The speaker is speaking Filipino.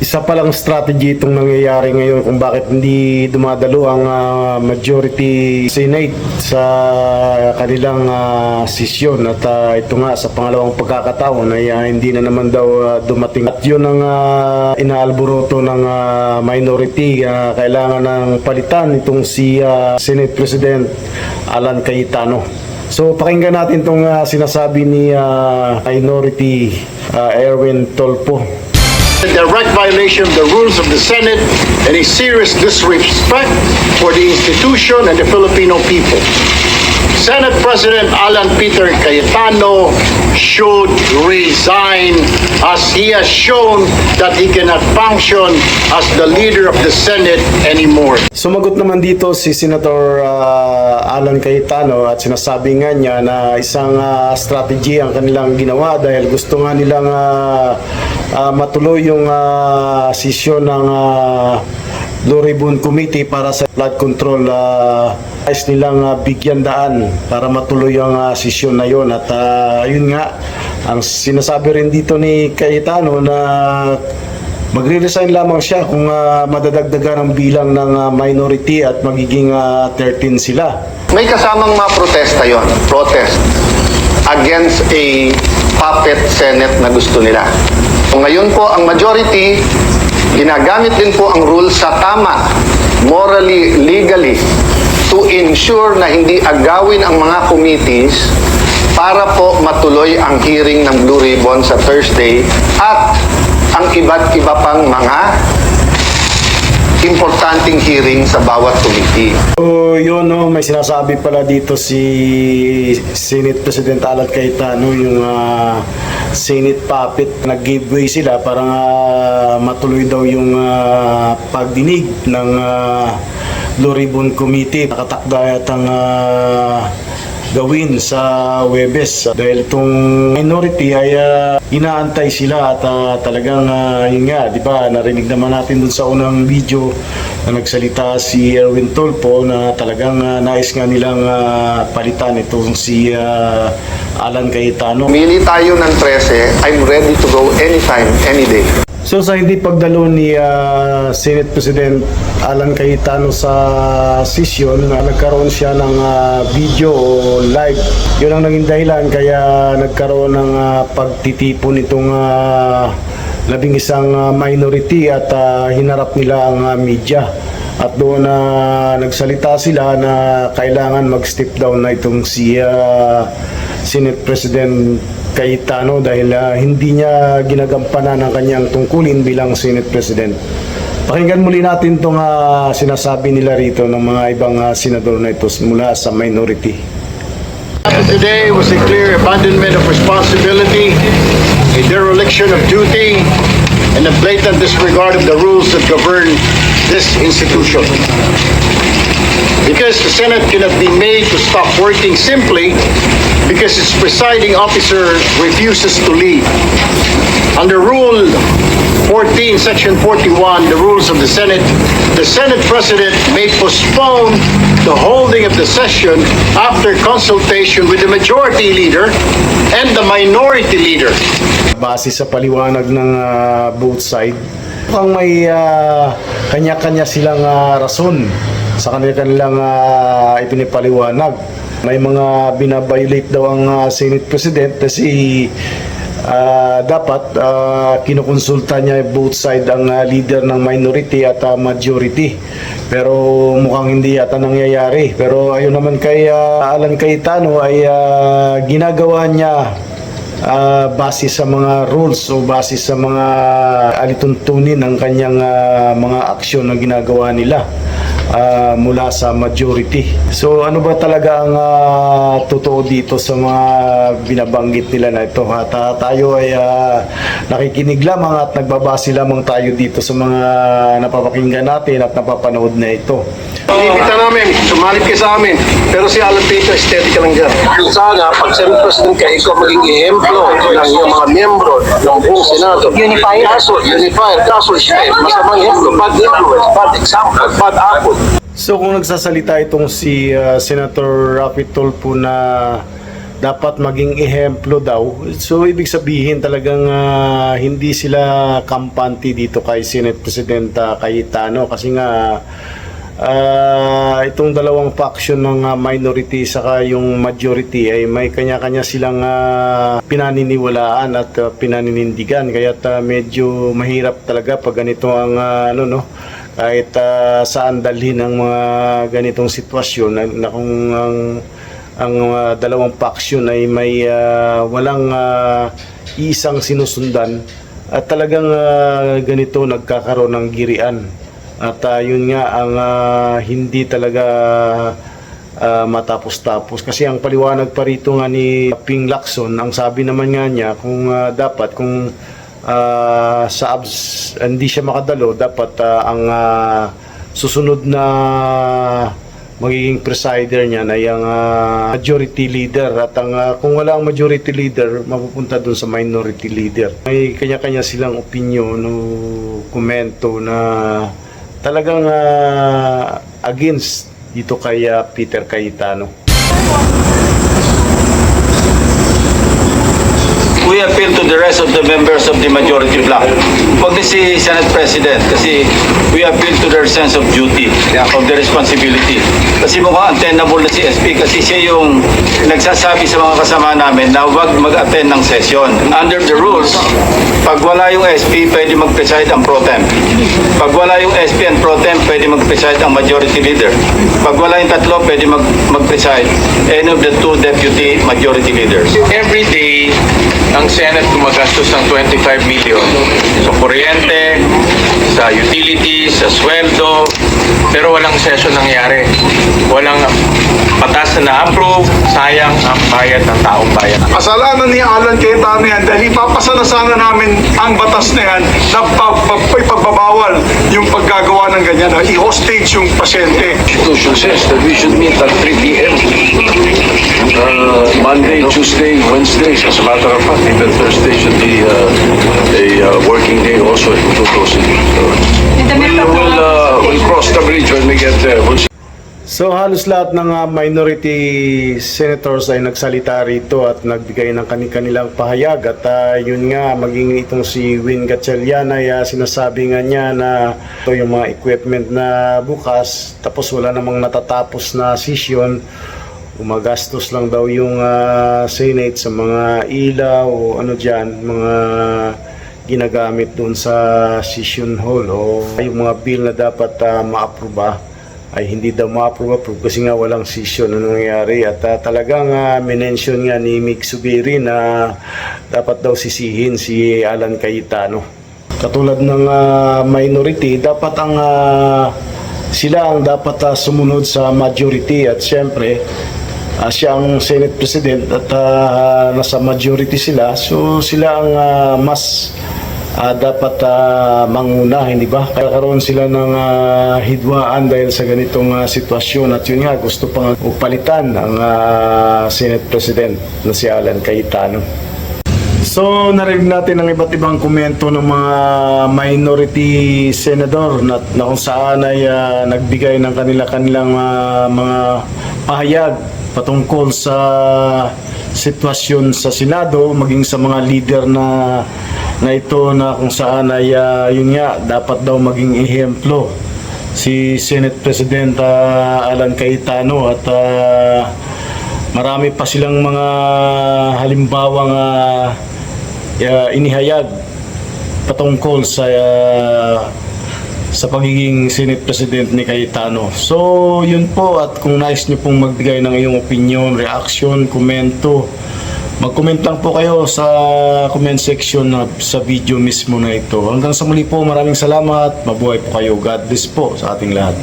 Isa palang strategy itong nangyayari ngayon kung bakit hindi dumadalo ang majority Senate sa kanilang sesyon at ito nga sa pangalawang pagkakataon ay hindi na naman daw dumating. At yun ang inaalboroto ng minority. Kailangan ng palitan itong si Senate President Alan Cayetano. So pakinggan natin itong sinasabi ni Minority Erwin Tolpo. A direct violation of the rules of the Senate and a serious disrespect for the institution and the Filipino people. Senate President Alan Peter Cayetano should resign as he has shown that he cannot function as the leader of the Senate anymore. Sumagot naman dito si Senator Alan Cayetano at sinasabi nga niya na isang strategy ang kanilang ginawa dahil gusto nga nilang matuloy yung sesyon ng Blue Ribbon Committee para sa flood control. Ayos nilang bigyan daan para matuloy ang sesyon na yon at yun nga ang sinasabi rin dito ni Cayetano na magre-resign lamang siya kung madadagdagan ang bilang ng minority at magiging 13 sila. May kasamang mga protesta yon, protest against a puppet Senate na gusto nila. Ngayon po ang majority, ginagamit din po ang rules sa tama, morally, legally, to ensure na hindi agawin ang mga committees para po matuloy ang hearing ng Blue Ribbon sa Thursday at ang iba't iba pang mga importanteng hearing sa bawat committee. So yun, may sinasabi pala dito si Senate President Alan Cayetano, yung Senate puppet, nag-giveaway sila para matuloy daw yung pagdinig ng Blue Ribbon Committee. Nakatakda yatang gawin sa Huwebes dahil itong minority ay inaantay sila at talagang yun nga, di ba, narinig naman natin dun sa unang video na nagsalita si Erwin Tolpo na talagang nais nga nilang palitan itong si Alan Cayetano. Mili tayo ng 13, I'm ready to go anytime, any day. So sa hindi pagdalo ni Senate President Alan Cayetano sa session, nagkaroon siya ng video o live. Yun ang naging dahilan kaya nagkaroon ng pagtitipon nitong 11 minority at hinarap nila ang media. At doon nagsalita sila na kailangan mag-step down na itong si Senate President Cayetano dahil hindi niya ginagampanan ang kanyang tungkulin bilang Senate President. Pakinggan muli natin itong sinasabi nila rito ng mga ibang senador na ito mula sa minority. Today was a clear abandonment of responsibility, a dereliction of duty, and a blatant disregard of the rules that govern this institution. Because the Senate cannot be made to stop working simply because its presiding officer refuses to leave. Under Rule 14, Section 41, the rules of the Senate President may postpone the holding of the session after consultation with the majority leader and the minority leader. Base sa paliwanag ng both side, mukhang may kanya-kanya silang rason sa kanilang ipinipaliwanag. May mga binabiolate daw ang Senate President kasi dapat kinukonsulta niya both side ang leader ng minority at majority. Pero mukhang hindi yata nangyayari. Pero ayun naman kay Alan Cayetano ay ginagawa niya base sa mga rules o base sa mga alituntunin ng kanyang mga aksyon na ginagawa nila mula sa majority. So ano ba talaga ang totoo dito sa mga binabanggit nila na ito? At tayo ay nakikinig lamang at nagbabase lamang tayo dito sa mga napapakinggan natin at napapanood na ito. Inibita namin, sumalit kayo sa amin. Pero si Alan Peter, steady ka lang dyan. Sana, pag Senate President ka, ikaw maging ehemplo ng iyong mga miyembro ng buong Senado. Unified. Kaso siya, masamang ehemplo, bad influence, bad example, bad apple. So kung nagsasalita itong si Senator Rafi Tolpo na dapat maging ehemplo daw. So ibig sabihin talagang hindi sila kampante dito kay Senate President Cayetano kasi nga itong dalawang faction ng minority saka yung majority ay may kanya-kanya silang pinaniniwalaan at pinaninindigan, kaya medyo mahirap talaga pag ganito ang kahit saan dalhin ang mga ganitong sitwasyon na kung ang dalawang faction ay may walang isang sinusundan at talagang ganito nagkakaroon ng girian. At yun nga ang hindi talaga matapos-tapos. Kasi ang paliwanag pa rito nga ni Ping Lacson, ang sabi naman nga niya kung dapat kung sa hindi siya makadalo, dapat ang susunod na magiging presider niya ay ang majority leader, at ang kung wala ang majority leader mapupunta dun sa minority leader. May kanya-kanya silang opinion o komento na talagang against dito kay Peter Cayetano. We appeal to the rest of the members of the majority bloc. Huwag din si Senate President kasi we appeal to their sense of duty, of their responsibility. Kasi mukhang untenable na si SP kasi siya yung nagsasabi sa mga kasama namin na huwag mag-attend ng session. Under the rules, pag wala yung SP, pwede mag-preside ang pro temp. Pag wala yung SP and pro temp, pwede mag-preside ang majority leader. Pag wala yung tatlo, pwede mag-preside any of the two deputy majority leaders. Every day, ang Senate gumagastos ng 25 million sa kuryente, sa utilities, sa sweldo, pero walang session nangyari. Walang batas na na-approve, sayang ang bayad ng taong bayan. Kasalanan ni Alan Cayetano yan dahil ipapasa na sana namin ang batas na yan na ipagbabawal yung paggagawa ng ganyan, na i-hostage yung pasyente. Constitution says that we should meet at 3 p.m. Monday, Tuesday, Wednesday. As a matter of fact, even Thursday should be a working day also in Tutusin. So, we'll cross the bridge when we get there. We'll see. So halos lahat ng minority senators ay nagsalita rito at nagbigay ng kanilang pahayag, at yun nga, maging itong si Win Gatchalian ay sinasabi nga niya na ito yung mga equipment na bukas tapos wala namang natatapos na session, umagastos lang daw yung Senate sa mga ilaw o ano dyan, mga ginagamit doon sa session hall o yung mga bill na dapat ma-aproba ay hindi daw ma-approve kasi nga walang session na nangyayari. At talagang minention nga ni Mig Subiri na dapat daw sisihin si Alan Cayetano. Katulad ng minority, dapat ang sila ang dapat sumunod sa majority, at syempre siya ang Senate President at nasa majority sila, so sila ang mas dapat manguna, hindi ba? Kakaroon sila ng hidwaan dahil sa ganitong sitwasyon, at yun nga, gusto pang upalitan ang Senate President na si Alan Cayetano. So narinig natin ang iba't ibang komento ng mga minority senador na kung saan ay nagbigay ng kanilang mga pahayag patungkol sa sitwasyon sa Senado, maging sa mga leader na ito na kung saan ay yun nga, dapat daw maging ehemplo si Senate President Alan Cayetano, at marami pa silang mga halimbawang inihayag patungkol sa pagiging Senate President ni Cayetano. So yun po, at kung nais nyo pong magbigay ng iyong opinion, reaction, komento, mag-comment lang po kayo sa comment section sa video mismo na ito. Hanggang sa muli po, maraming salamat, mabuhay po kayo, God bless po sa ating lahat.